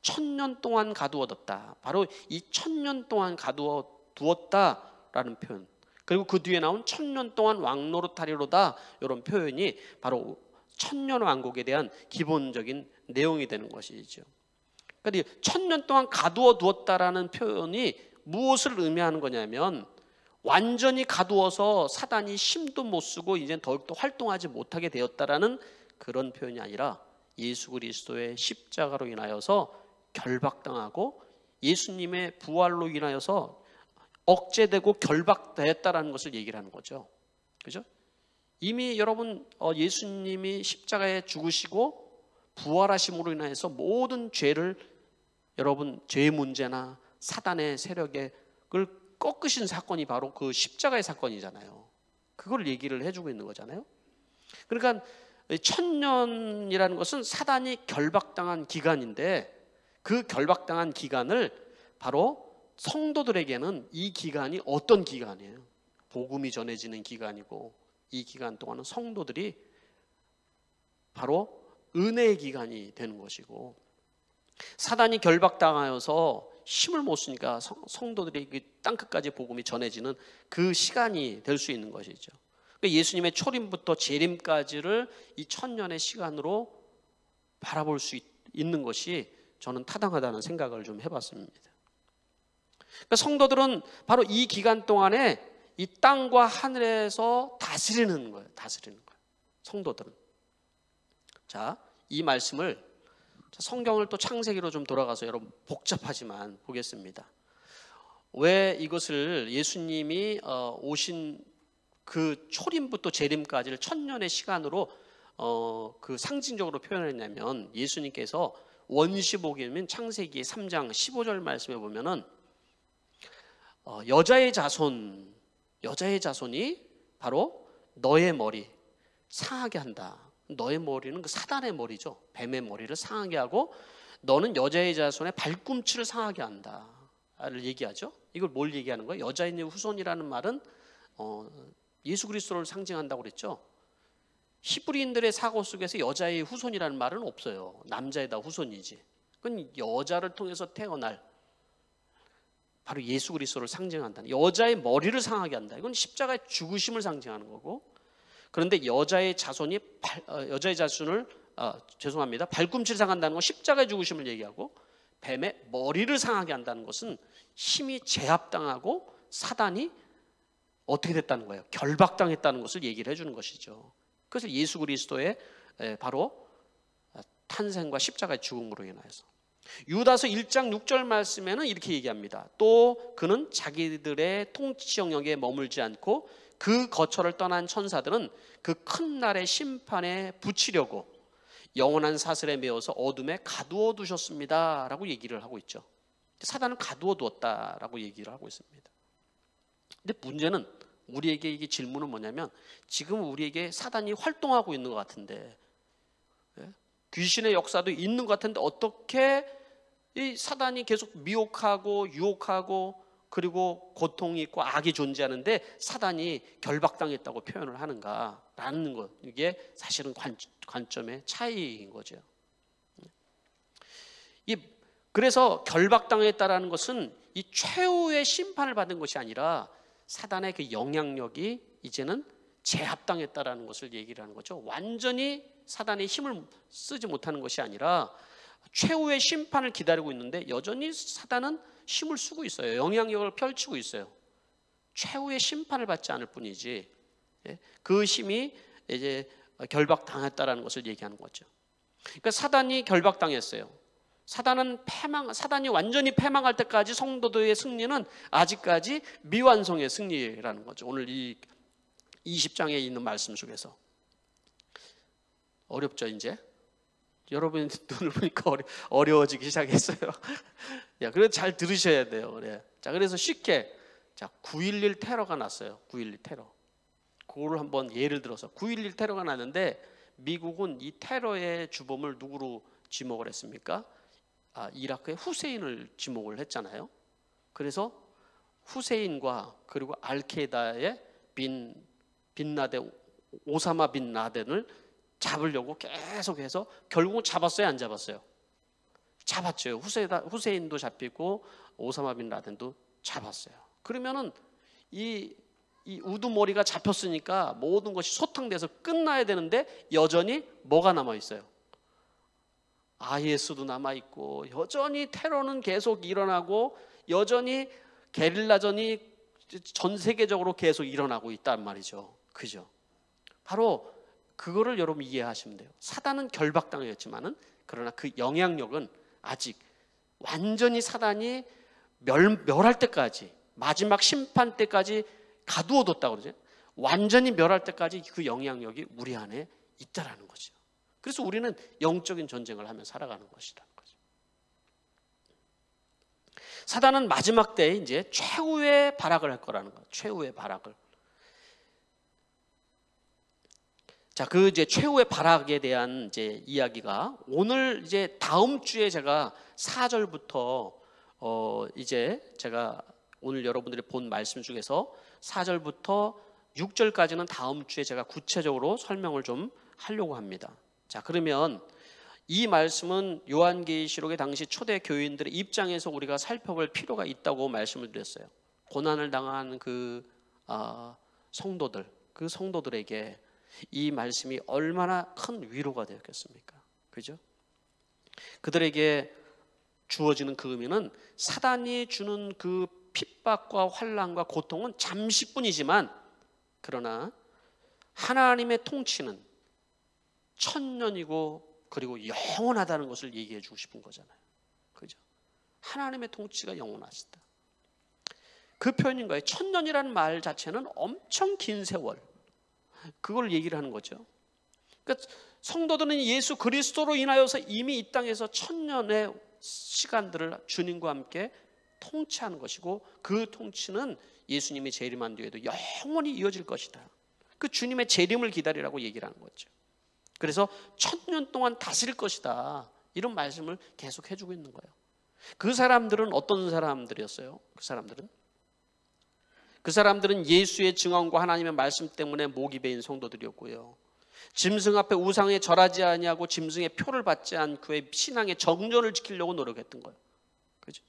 [SPEAKER 1] 1000년 동안 가두어 뒀다. 바로 이 1000년 동안 가두어 두었다라는 표현. 그리고 그 뒤에 나온 1000년 동안 왕노릇하리로다. 이런 표현이 바로 천년 왕국에 대한 기본적인 내용이 되는 것이죠. 그러니까 1000년 동안 가두어 두었다라는 표현이 무엇을 의미하는 거냐면 완전히 가두어서 사단이 힘도 못 쓰고 이제 더욱더 활동하지 못하게 되었다라는 그런 표현이 아니라 예수 그리스도의 십자가로 인하여서 결박당하고 예수님의 부활로 인하여서 억제되고 결박되었다라는 것을 얘기를 하는 거죠. 그죠? 이미 여러분 예수님이 십자가에 죽으시고 부활하심으로 인해서 모든 죄를 여러분 죄의 문제나 사단의 세력을 꺾으신 사건이 바로 그 십자가의 사건이잖아요. 그걸 얘기를 해주고 있는 거잖아요. 그러니까 1000년이라는 것은 사단이 결박당한 기간인데 그 결박당한 기간을 바로 성도들에게는 이 기간이 어떤 기간이에요? 복음이 전해지는 기간이고 이 기간 동안은 성도들이 바로 은혜의 기간이 되는 것이고 사단이 결박당하여서 힘을 못 쓰니까 성도들이 그 땅끝까지 복음이 전해지는 그 시간이 될 수 있는 것이죠. 그러니까 예수님의 초림부터 재림까지를 이 1000년의 시간으로 바라볼 수 있는 것이 저는 타당하다는 생각을 좀 해봤습니다. 그러니까 성도들은 바로 이 기간 동안에 이 땅과 하늘에서 다스리는 거예요. 성도들은. 자, 이 말씀을 성경을 또 창세기로 좀 돌아가서 여러분 복잡하지만 보겠습니다. 왜 이것을 예수님이 오신 그 초림부터 재림까지를 천년의 시간으로 그 상징적으로 표현했냐면, 예수님께서 원시복이면 창세기 3장 15절 말씀에 보면은 여자의 자손이 바로 너의 머리 상하게 한다. 너의 머리는 그 사단의 머리죠. 뱀의 머리를 상하게 하고 너는 여자의 자손의 발꿈치를 상하게 한다를 얘기하죠. 이걸 뭘 얘기하는 거예요? 여자의 후손이라는 말은 예수 그리스도를 상징한다고 그랬죠. 히브리인들의 사고 속에서 여자의 후손이라는 말은 없어요. 남자에다 후손이지. 그건 여자를 통해서 태어날 바로 예수 그리스도를 상징한다. 여자의 머리를 상하게 한다. 이건 십자가의 죽으심을 상징하는 거고, 그런데 여자의 자손을 발꿈치를 상한다는 건 십자가의 죽으심을 얘기하고, 뱀의 머리를 상하게 한다는 것은 힘이 제압당하고 사단이 어떻게 됐다는 거예요? 결박당했다는 것을 얘기를 해주는 것이죠. 그래서 예수 그리스도의 바로 탄생과 십자가의 죽음으로 인하여서, 유다서 1장 6절 말씀에는 이렇게 얘기합니다. 또 그는 자기들의 통치 영역에 머물지 않고 그 거처를 떠난 천사들은 그 큰 날의 심판에 붙이려고 영원한 사슬에 매어서 어둠에 가두어 두셨습니다 라고 얘기를 하고 있죠. 사단을 가두어 두었다라고 얘기를 하고 있습니다. 근데 문제는, 우리에게 이게 질문은 뭐냐면, 지금 우리에게 사단이 활동하고 있는 것 같은데, 귀신의 역사도 있는 것 같은데, 어떻게 이 사단이 계속 미혹하고 유혹하고 그리고 고통이 있고 악이 존재하는데 사단이 결박당했다고 표현을 하는가라는 것, 이게 사실은 관점의 차이인 거죠. 그래서 결박당했다라는 것은 이 최후의 심판을 받은 것이 아니라 사단의 그 영향력이 이제는 제압당했다라는 것을 얘기를 하는 거죠. 완전히 사단의 힘을 쓰지 못하는 것이 아니라 최후의 심판을 기다리고 있는데, 여전히 사단은 힘을 쓰고 있어요. 영향력을 펼치고 있어요. 최후의 심판을 받지 않을 뿐이지, 그 힘이 이제 결박당했다라는 것을 얘기하는 거죠. 그러니까 사단이 결박당했어요. 사단이 완전히 패망할 때까지 성도들의 승리는 아직까지 미완성의 승리라는 거죠. 오늘 이 20장에 있는 말씀 속에서. 어렵죠, 이제? 여러분 눈을 보니까 어려워지기 시작했어요. 그래서 잘 들으셔야 돼요. 그래. 자, 그래서 쉽게, 9.11 테러가 났어요. 9.11 테러. 그거를 한번 예를 들어서, 9.11 테러가 났는데 미국은 이 테러의 주범을 누구로 지목을 했습니까? 이라크의 후세인을 지목을 했잖아요. 그래서 후세인과 그리고 알케이다의 오사마 빈 라덴을 잡으려고 계속해서 결국은 잡았어요, 안 잡았어요? 잡았죠. 후세인도 잡히고 오사마 빈 라덴도 잡았어요. 그러면은 이 우두머리가 잡혔으니까 모든 것이 소탕돼서 끝나야 되는데 여전히 뭐가 남아 있어요? IS도 남아있고, 여전히 테러는 계속 일어나고, 여전히 게릴라전이 전 세계적으로 계속 일어나고 있단 말이죠. 그죠? 바로 그거를 여러분 이해하시면 돼요. 사단은 결박당했지만은, 그러나 그 영향력은 아직 완전히 사단이 멸할 때까지, 마지막 심판 때까지 가두어뒀다고 그러죠. 완전히 멸할 때까지 그 영향력이 우리 안에 있다라는 거죠. 그래서 우리는 영적인 전쟁을 하며 살아가는 것이라는 거죠. 사단은 마지막 때에 이제 최후의 발악을 할 거라는 거예요. 최후의 발악을. 자, 그 이제 최후의 발악에 대한 이제 이야기가 오늘 이제 다음 주에 제가 4절부터 이제 제가 오늘 여러분들이 본 말씀 중에서 4절부터 6절까지는 다음 주에 제가 구체적으로 설명을 좀 하려고 합니다. 자, 그러면 이 말씀은 요한계시록의 당시 초대 교인들의 입장에서 우리가 살펴볼 필요가 있다고 말씀을 드렸어요. 고난을 당한 그 성도들, 그 성도들에게 이 말씀이 얼마나 큰 위로가 되었겠습니까? 그죠? 그들에게 주어지는 그 의미는 사단이 주는 그 핍박과 환난과 고통은 잠시뿐이지만, 그러나 하나님의 통치는 천년이고 그리고 영원하다는 것을 얘기해 주고 싶은 거잖아요. 그죠? 하나님의 통치가 영원하시다. 그 표현인 거예요. 천년이라는 말 자체는 엄청 긴 세월, 그걸 얘기를 하는 거죠. 그러니까 성도들은 예수 그리스도로 인하여서 이미 이 땅에서 천년의 시간들을 주님과 함께 통치하는 것이고, 그 통치는 예수님이 재림한 뒤에도 영원히 이어질 것이다. 그 주님의 재림을 기다리라고 얘기를 하는 거죠. 그래서 천년 동안 다스릴 것이다, 이런 말씀을 계속 해주고 있는 거예요. 그 사람들은 어떤 사람들이었어요? 그 사람들은 예수의 증언과 하나님의 말씀 때문에 목이 베인 성도들이었고요, 짐승 앞에 우상에 절하지 아니하고 짐승의 표를 받지 않고의 신앙의 정전을 지키려고 노력했던 거예요. 그죠?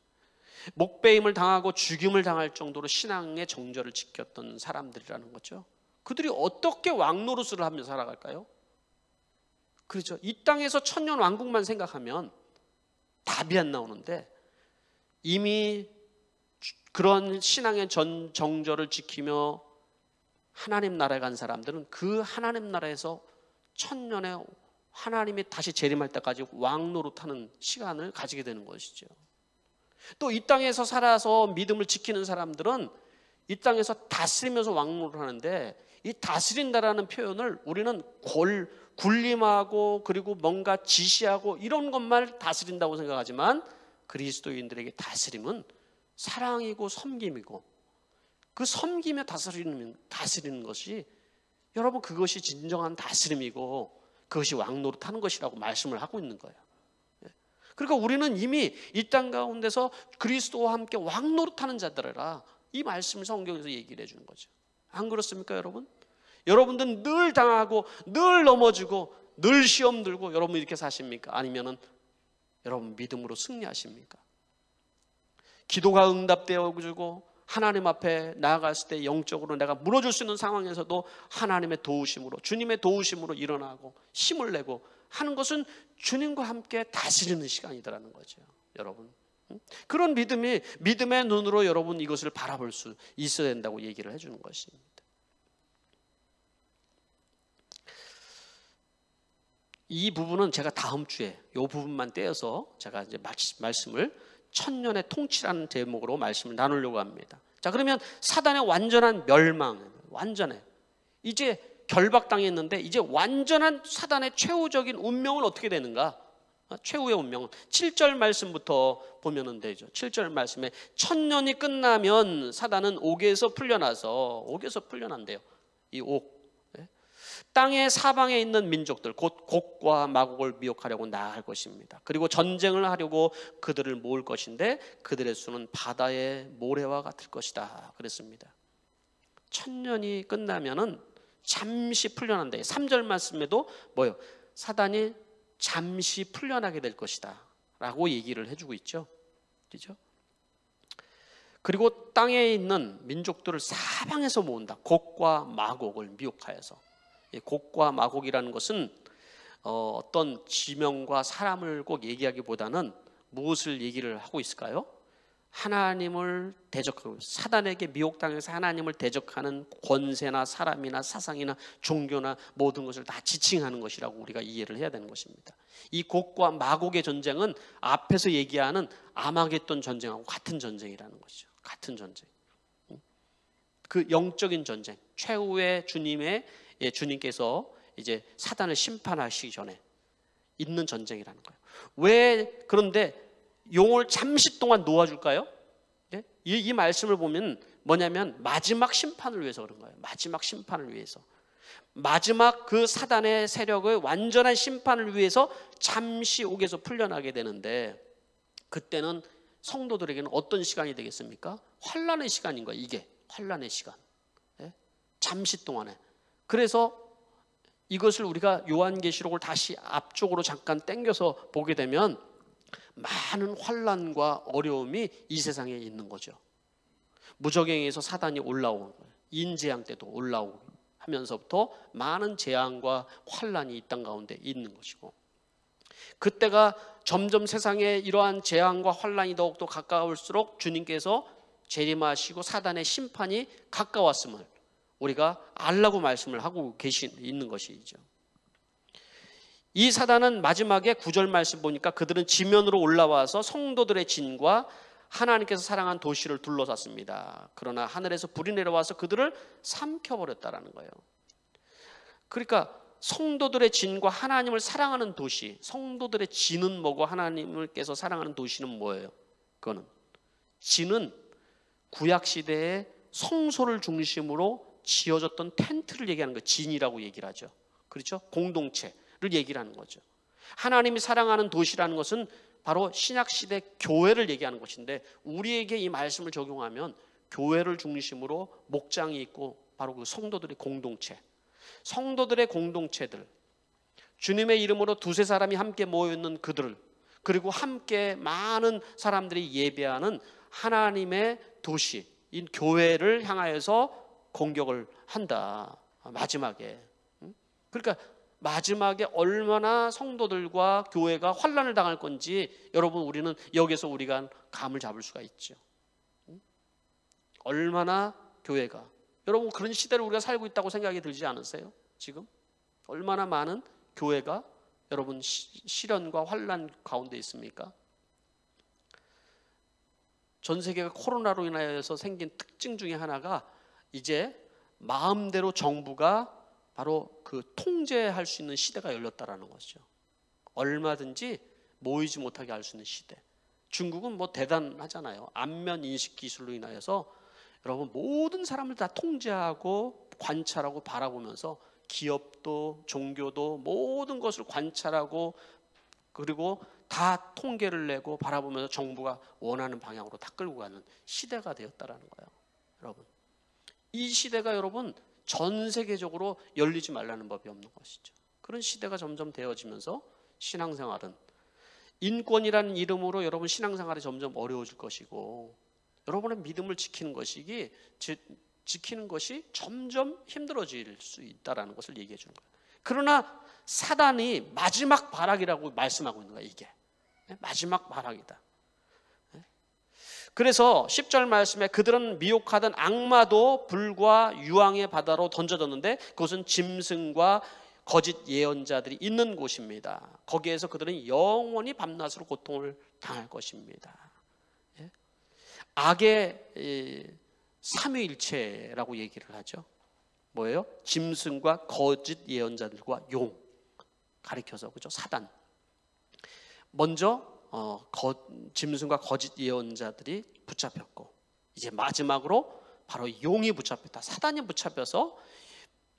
[SPEAKER 1] 목베임을 당하고 죽임을 당할 정도로 신앙의 정절을 지켰던 사람들이라는 거죠. 그들이 어떻게 왕노릇을 하며 살아갈까요? 그렇죠. 이 땅에서 천년 왕국만 생각하면 답이 안 나오는데, 이미 그런 신앙의 정절을 지키며 하나님 나라에 간 사람들은 그 하나님 나라에서 천년에 하나님이 다시 재림할 때까지 왕노릇하는 시간을 가지게 되는 것이죠. 또 이 땅에서 살아서 믿음을 지키는 사람들은 이 땅에서 다스리면서 왕노릇을 하는데, 이 다스린다라는 표현을 우리는 굴림하고 그리고 뭔가 지시하고 이런 것만 다스린다고 생각하지만, 그리스도인들에게 다스림은 사랑이고 섬김이고, 그 섬기며 다스리는 것이, 여러분, 그것이 진정한 다스림이고 그것이 왕노릇하는 것이라고 말씀을 하고 있는 거예요. 그러니까 우리는 이미 이 땅 가운데서 그리스도와 함께 왕노릇하는 자들이라, 이 말씀을 성경에서 얘기를 해주는 거죠. 안 그렇습니까, 여러분? 여러분들은 늘 당하고 늘 넘어지고 늘 시험 들고, 여러분 이렇게 사십니까? 아니면은 여러분 믿음으로 승리하십니까? 기도가 응답되어지고 하나님 앞에 나아갔을 때 영적으로 내가 무너질 수 있는 상황에서도 하나님의 도우심으로, 주님의 도우심으로 일어나고 힘을 내고 하는 것은 주님과 함께 다스리는 시간이라는 거죠, 여러분. 그런 믿음의 눈으로 여러분 이것을 바라볼 수 있어야 된다고 얘기를 해주는 것입니다. 이 부분은 제가 다음 주에 이 부분만 떼어서 제가 이제 말씀을 천년의 통치라는 제목으로 말씀을 나누려고 합니다. 자, 그러면 사단의 완전한 멸망, 이제 결박당했는데 이제 완전한 사단의 최후적인 운명은 어떻게 되는가? 최후의 운명은 7절 말씀부터 보면 되죠. 7절 말씀에 천년이 끝나면 사단은 옥에서 풀려난대요. 이 옥, 땅의 사방에 있는 민족들, 곧 곡과 마곡을 미혹하려고 나아갈 것입니다. 그리고 전쟁을 하려고 그들을 모을 것인데 그들의 수는 바다의 모래와 같을 것이다 그랬습니다. 천년이 끝나면은 잠시 풀려난다. 3절 말씀에도 뭐요? 사단이 잠시 풀려나게 될 것이다 라고 얘기를 해주고 있죠. 그렇죠? 그리고 땅에 있는 민족들을 사방에서 모은다. 곡과 마곡을 미혹하여서. 곡과 마곡이라는 것은 어떤 지명과 사람을 꼭 얘기하기보다는 무엇을 얘기를 하고 있을까요? 하나님을 대적하고, 사단에게 미혹당해서 하나님을 대적하는 권세나 사람이나 사상이나 종교나 모든 것을 다 지칭하는 것이라고 우리가 이해를 해야 되는 것입니다. 이 곡과 마곡의 전쟁은 앞에서 얘기하는 아마겟돈 전쟁하고 같은 전쟁이라는 것이죠. 같은 전쟁. 그 영적인 전쟁, 최후의 주님께서 이제 사단을 심판하시기 전에 있는 전쟁이라는 거예요. 왜 그런데 용을 잠시 동안 놓아줄까요? 이 말씀을 보면 뭐냐면 마지막 심판을 위해서 그런 거예요. 마지막 심판을 위해서, 마지막 그 사단의 세력의 완전한 심판을 위해서 잠시 옥에서 풀려나게 되는데, 그때는 성도들에게는 어떤 시간이 되겠습니까? 환난의 시간인 거예요. 이게 환난의 시간, 잠시 동안에. 그래서 이것을 우리가 요한계시록을 다시 앞쪽으로 잠깐 당겨서 보게 되면 많은 환난과 어려움이 이 세상에 있는 거죠. 무저갱에서 사단이 올라오는 거예요. 인재앙 때도 올라오고 하면서부터 많은 재앙과 환난이 이 땅 가운데 있는 것이고, 그때가 점점 세상에 이러한 재앙과 환난이 더욱더 가까울수록 주님께서 재림하시고 사단의 심판이 가까웠음을 우리가 알라고 말씀을 하고 있는 것이죠. 이 사단은 마지막에 9절 말씀 보니까 그들은 지면으로 올라와서 성도들의 진과 하나님께서 사랑한 도시를 둘러쌌습니다. 그러나 하늘에서 불이 내려와서 그들을 삼켜버렸다라는 거예요. 그러니까 성도들의 진과 하나님을 사랑하는 도시, 성도들의 진은 뭐고 하나님께서 사랑하는 도시는 뭐예요? 그거는 진은 구약시대에 성소를 중심으로 지어졌던 텐트를 얘기하는 거예요. 진이라고 얘기를 하죠. 그렇죠? 공동체를 얘기를 하는 거죠. 하나님이 사랑하는 도시라는 것은 바로 신약시대 교회를 얘기하는 것인데, 우리에게 이 말씀을 적용하면 교회를 중심으로 목장이 있고 바로 그 성도들의 공동체, 성도들의 공동체들, 주님의 이름으로 두세 사람이 함께 모여있는 그들, 그리고 함께 많은 사람들이 예배하는 하나님의 도시, 이 교회를 향하여서 공격을 한다. 마지막에. 그러니까 마지막에 얼마나 성도들과 교회가 환난을 당할 건지 여러분, 우리는 여기서 우리가 감을 잡을 수가 있죠. 얼마나 교회가, 여러분 그런 시대를 우리가 살고 있다고 생각이 들지 않으세요? 지금 얼마나 많은 교회가 여러분 시련과 환난 가운데 있습니까? 전 세계가 코로나로 인하여서 생긴 특징 중에 하나가, 이제 마음대로 정부가 바로 그 통제할 수 있는 시대가 열렸다라는 것이죠. 얼마든지 모이지 못하게 할 수 있는 시대. 중국은 뭐 대단하잖아요. 안면 인식 기술로 인하여서 여러분 모든 사람을 다 통제하고 관찰하고 바라보면서 기업도 종교도 모든 것을 관찰하고 그리고 다 통계를 내고 바라보면서 정부가 원하는 방향으로 다 끌고 가는 시대가 되었다라는 거예요. 여러분, 이 시대가 여러분 전 세계적으로 열리지 말라는 법이 없는 것이죠. 그런 시대가 점점 되어지면서 신앙생활은 인권이라는 이름으로 여러분 신앙생활이 점점 어려워질 것이고, 여러분의 믿음을 지키는 것이 점점 힘들어질 수 있다는 것을 얘기해 주는 거예요. 그러나 사단이 마지막 발악이라고 말씀하고 있는 거예요. 이게 마지막 발악이다. 그래서 10절 말씀에 그들은 미혹하던 악마도 불과 유황의 바다로 던져졌는데 그것은 짐승과 거짓 예언자들이 있는 곳입니다. 거기에서 그들은 영원히 밤낮으로 고통을 당할 것입니다. 악의 삼위일체라고 얘기를 하죠. 뭐예요? 짐승과 거짓 예언자들과 용 가리켜서, 그죠? 사단. 먼저 짐승과 거짓 예언자들이 붙잡혔고, 이제 마지막으로 바로 용이 붙잡혔다. 사단이 붙잡혀서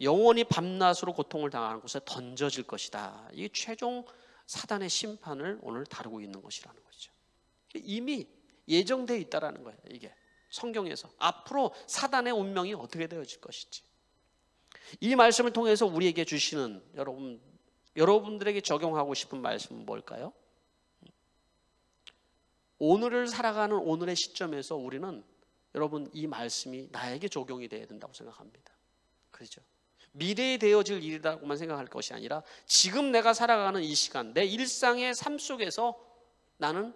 [SPEAKER 1] 영원히 밤낮으로 고통을 당하는 곳에 던져질 것이다. 이게 최종 사단의 심판을 오늘 다루고 있는 것이라는 거죠. 이미 예정되어 있다라는 거예요. 이게 성경에서 앞으로 사단의 운명이 어떻게 되어질 것인지, 이 말씀을 통해서 우리에게 주시는 여러분들에게 적용하고 싶은 말씀은 뭘까요? 오늘을 살아가는 오늘의 시점에서 우리는 여러분 이 말씀이 나에게 적용이 돼야 된다고 생각합니다. 그렇죠? 미래에 되어질 일이라고만 생각할 것이 아니라 지금 내가 살아가는 이 시간, 내 일상의 삶 속에서 나는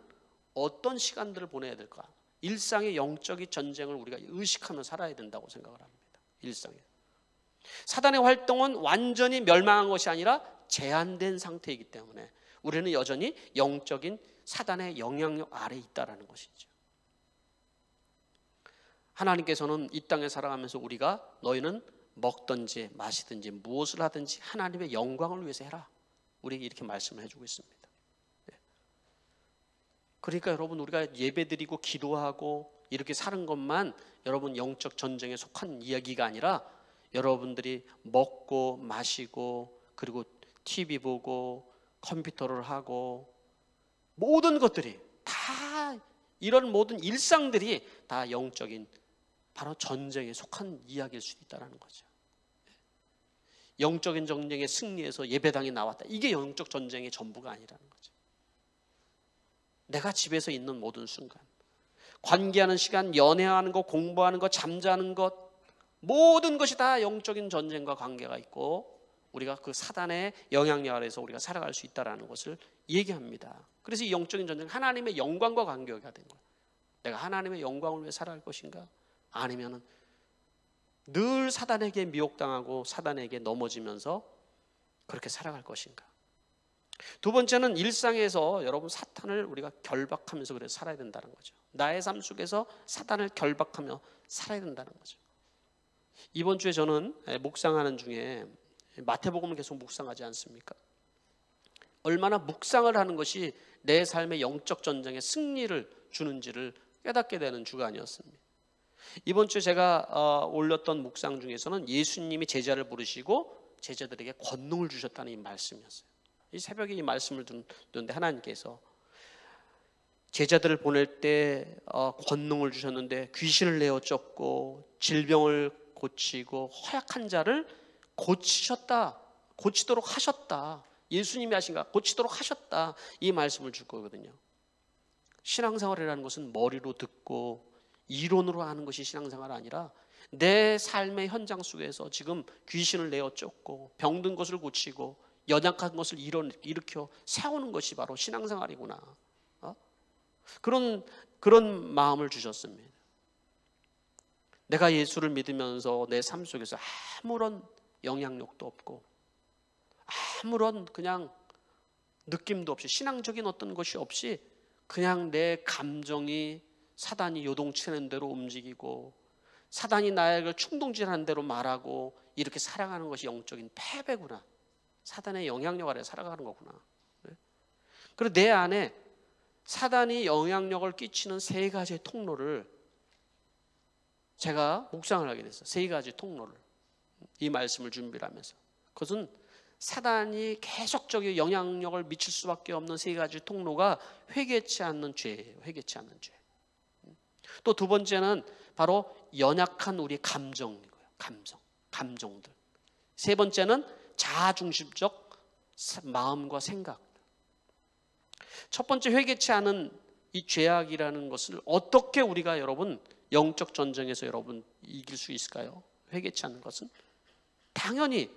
[SPEAKER 1] 어떤 시간들을 보내야 될까? 일상의 영적인 전쟁을 우리가 의식하며 살아야 된다고 생각을 합니다. 일상에. 사단의 활동은 완전히 멸망한 것이 아니라 제한된 상태이기 때문에 우리는 여전히 영적인 사단의 영향력 아래에 있다는 것이죠. 하나님께서는 이 땅에 살아가면서 우리가 너희는 먹든지 마시든지 무엇을 하든지 하나님의 영광을 위해서 해라, 우리에게 이렇게 말씀을 해주고 있습니다. 그러니까 여러분, 우리가 예배드리고 기도하고 이렇게 사는 것만 여러분 영적 전쟁에 속한 이야기가 아니라, 여러분들이 먹고 마시고 그리고 TV 보고 컴퓨터를 하고 모든 것들이 다, 이런 모든 일상들이 다 영적인 바로 전쟁에 속한 이야기일 수 있다는 거죠. 영적인 전쟁의 승리에서 예배당에 나왔다, 이게 영적 전쟁의 전부가 아니라는 거죠. 내가 집에서 있는 모든 순간, 관계하는 시간, 연애하는 것, 공부하는 것, 잠자는 것, 모든 것이 다 영적인 전쟁과 관계가 있고 우리가 그 사단의 영향력 아래에서 우리가 살아갈 수 있다는 것을 얘기합니다. 그래서 이 영적인 전쟁은 하나님의 영광과 관계가 된 거예요. 내가 하나님의 영광을 위해 살아갈 것인가? 아니면 늘 사단에게 미혹당하고 사단에게 넘어지면서 그렇게 살아갈 것인가? 두 번째는 일상에서 여러분 사탄을 우리가 결박하면서 그래서 살아야 된다는 거죠. 나의 삶 속에서 사탄을 결박하며 살아야 된다는 거죠. 이번 주에 저는 묵상하는 중에 마태복음을 계속 묵상하지 않습니까? 얼마나 묵상을 하는 것이 내 삶의 영적 전쟁에 승리를 주는지를 깨닫게 되는 주간이었습니다. 이번 주에 제가 올렸던 묵상 중에서는 예수님이 제자를 부르시고 제자들에게 권능을 주셨다는 이 말씀이었어요. 이 새벽에 이 말씀을 듣는데 하나님께서 제자들을 보낼 때 권능을 주셨는데 귀신을 내어 쫓고 질병을 고치고 허약한 자를 고치도록 하셨다. 예수님이 하신가? 고치도록 하셨다. 이 말씀을 줄 거거든요. 신앙생활이라는 것은 머리로 듣고 이론으로 하는 것이 신앙생활이 아니라 내 삶의 현장 속에서 지금 귀신을 내어 쫓고 병든 것을 고치고 연약한 것을 일으켜 세우는 것이 바로 신앙생활이구나. 그런 마음을 주셨습니다. 내가 예수를 믿으면서 내 삶 속에서 아무런 영향력도 없고 아무런 그냥 느낌도 없이 신앙적인 어떤 것이 없이 그냥 내 감정이 사단이 요동치는 대로 움직이고 사단이 나에게 충동질하는 대로 말하고 이렇게 살아가는 것이 영적인 패배구나. 사단의 영향력 아래 살아가는 거구나. 그리고 내 안에 사단이 영향력을 끼치는 세 가지의 통로를 제가 묵상을 하게 됐어요. 세 가지 통로를. 이 말씀을 준비를 하면서. 그것은 사단이 계속적인 영향력을 미칠 수밖에 없는 세 가지 통로가 회개치 않는 죄예요. 회개치 않는 죄. 또 두 번째는 바로 연약한 우리 감정이고요. 감정들. 세 번째는 자아중심적 마음과 생각. 첫 번째 회개치 않은 이 죄악이라는 것을 어떻게 우리가 여러분 영적 전쟁에서 여러분 이길 수 있을까요? 회개치 않는 것은 당연히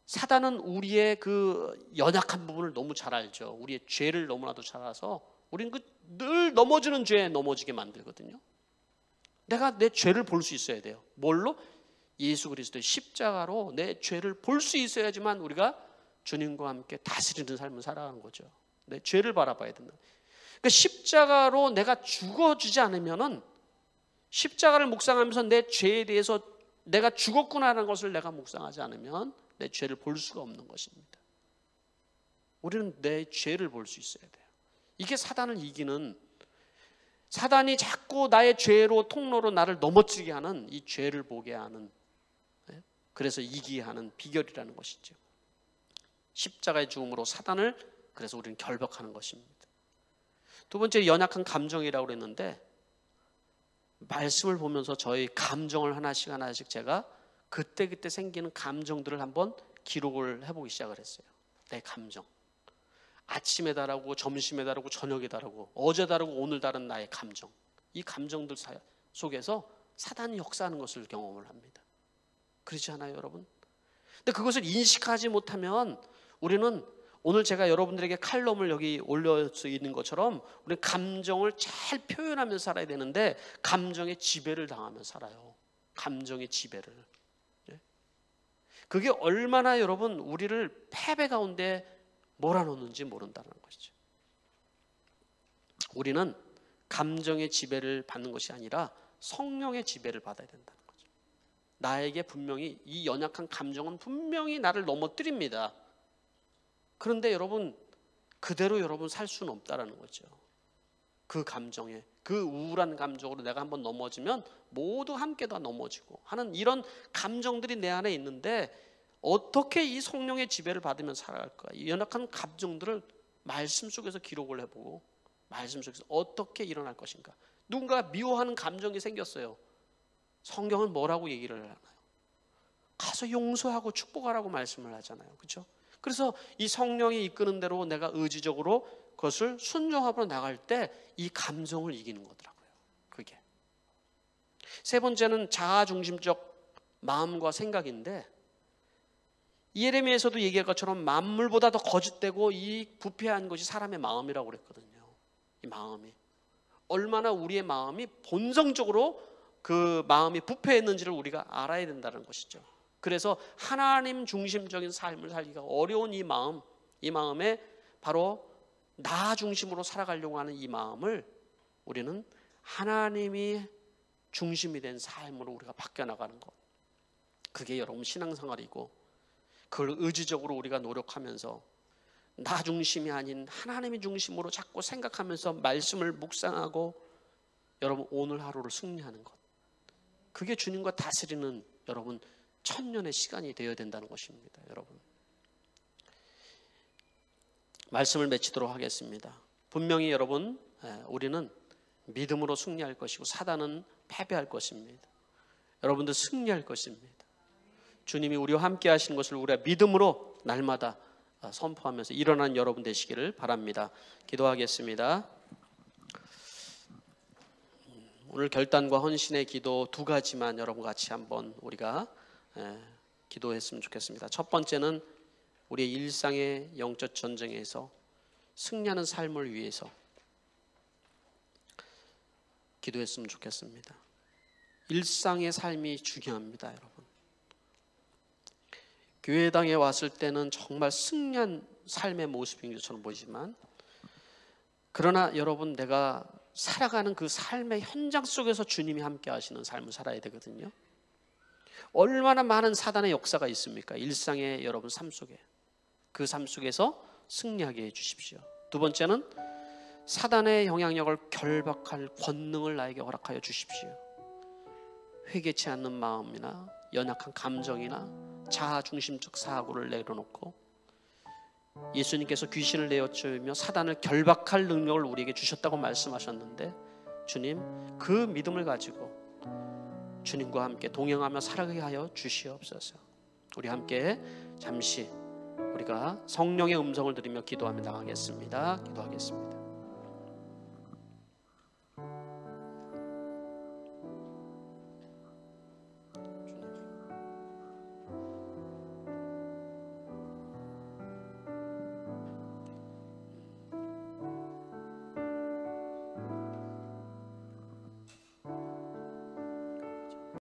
[SPEAKER 1] 사단은 우리의 그 연약한 부분을 너무 잘 알죠. 우리의 죄를 너무나도 잘 알아서 우리는 늘 넘어지는 죄에 넘어지게 만들거든요. 내가 내 죄를 볼 수 있어야 돼요. 뭘로? 예수 그리스도의 십자가로 내 죄를 볼 수 있어야지만 우리가 주님과 함께 다스리는 삶을 살아가는 거죠. 내 죄를 바라봐야 된다. 그러니까 십자가로 내가 죽어주지 않으면은 십자가를 묵상하면서 내 죄에 대해서 내가 죽었구나라는 것을 내가 묵상하지 않으면 내 죄를 볼 수가 없는 것입니다. 우리는 내 죄를 볼 수 있어야 돼요. 이게 사단을 이기는, 사단이 자꾸 나의 죄로 통로로 나를 넘어뜨리게 하는 이 죄를 보게 하는, 그래서 이기게 하는 비결이라는 것이죠. 십자가의 죽음으로 사단을 그래서 우리는 결박하는 것입니다. 두 번째 연약한 감정이라고 그랬는데 말씀을 보면서 저희 감정을 하나씩 제가 그때 생기는 감정들을 한번 기록을 해보기 시작을 했어요. 내 감정. 아침에 다르고 점심에 다르고 저녁에 다르고 어제 다르고 오늘 다른 나의 감정. 이 감정들 속에서 사단이 역사하는 것을 경험을 합니다. 그렇지 않아요, 여러분? 근데 그것을 인식하지 못하면 우리는 오늘 제가 여러분들에게 칼럼을 여기 올려서 있는 것처럼 우리는 감정을 잘 표현하면서 살아야 되는데 감정의 지배를 당하며 살아요. 감정의 지배를. 그게 얼마나 여러분 우리를 패배 가운데 몰아넣는지 모른다는 것이죠. 우리는 감정의 지배를 받는 것이 아니라 성령의 지배를 받아야 된다는 거죠. 나에게 분명히 이 연약한 감정은 분명히 나를 넘어뜨립니다. 그런데 여러분 그대로 여러분 살 수는 없다라는 거죠. 그 감정에, 그 우울한 감정으로 내가 한번 넘어지면 모두 함께 다 넘어지고 하는 이런 감정들이 내 안에 있는데 어떻게 이 성령의 지배를 받으면 살아갈까? 이 연약한 감정들을 말씀 속에서 기록을 해보고 말씀 속에서 어떻게 일어날 것인가? 누군가 미워하는 감정이 생겼어요. 성경은 뭐라고 얘기를 하나요? 가서 용서하고 축복하라고 말씀을 하잖아요. 그렇죠? 그래서 이 성령이 이끄는 대로 내가 의지적으로 그것을 순종하고 나갈 때 이 감정을 이기는 거더라고요. 그게. 세 번째는 자아중심적 마음과 생각인데 예레미야에서도 얘기할 것처럼 만물보다 더 거짓되고 이 부패한 것이 사람의 마음이라고 그랬거든요. 이 마음이 얼마나 우리의 마음이 본성적으로 그 마음이 부패했는지를 우리가 알아야 된다는 것이죠. 그래서 하나님 중심적인 삶을 살기가 어려운 이 마음, 이 마음에 바로 나 중심으로 살아가려고 하는 이 마음을 우리는 하나님이 중심이 된 삶으로 우리가 바뀌어나가는 것, 그게 여러분 신앙생활이고, 그걸 의지적으로 우리가 노력하면서 나 중심이 아닌 하나님의 중심으로 자꾸 생각하면서 말씀을 묵상하고 여러분 오늘 하루를 승리하는 것, 그게 주님과 다스리는 여러분 천년의 시간이 되어야 된다는 것입니다. 여러분, 말씀을 맺히도록 하겠습니다. 분명히 여러분, 우리는 믿음으로 승리할 것이고 사단은 패배할 것입니다. 여러분들 승리할 것입니다. 주님이 우리와 함께 하시는 것을 우리가 믿음으로 날마다 선포하면서 일어나는 여러분 되시기를 바랍니다. 기도하겠습니다. 오늘 결단과 헌신의 기도 두 가지만 여러분 같이 한번 우리가 기도했으면 좋겠습니다. 첫 번째는 우리의 일상의 영적 전쟁에서 승리하는 삶을 위해서 기도했으면 좋겠습니다. 일상의 삶이 중요합니다. 여러분, 교회당에 왔을 때는 정말 승리한 삶의 모습인 것처럼 보이지만, 그러나 여러분, 내가 살아가는 그 삶의 현장 속에서 주님이 함께 하시는 삶을 살아야 되거든요. 얼마나 많은 사단의 역사가 있습니까? 일상의 여러분 삶 속에. 그 삶 속에서 승리하게 해주십시오. 두 번째는 사단의 영향력을 결박할 권능을 나에게 허락하여 주십시오. 회개치 않는 마음이나 연약한 감정이나 자아중심적 사고를 내려놓고 예수님께서 귀신을 내어쫓으며 사단을 결박할 능력을 우리에게 주셨다고 말씀하셨는데, 주님 그 믿음을 가지고 주님과 함께 동행하며 살아가게 하여 주시옵소서. 우리 함께 잠시 우리가 성령의 음성을 들으며 기도하며 나가겠습니다. 기도하겠습니다.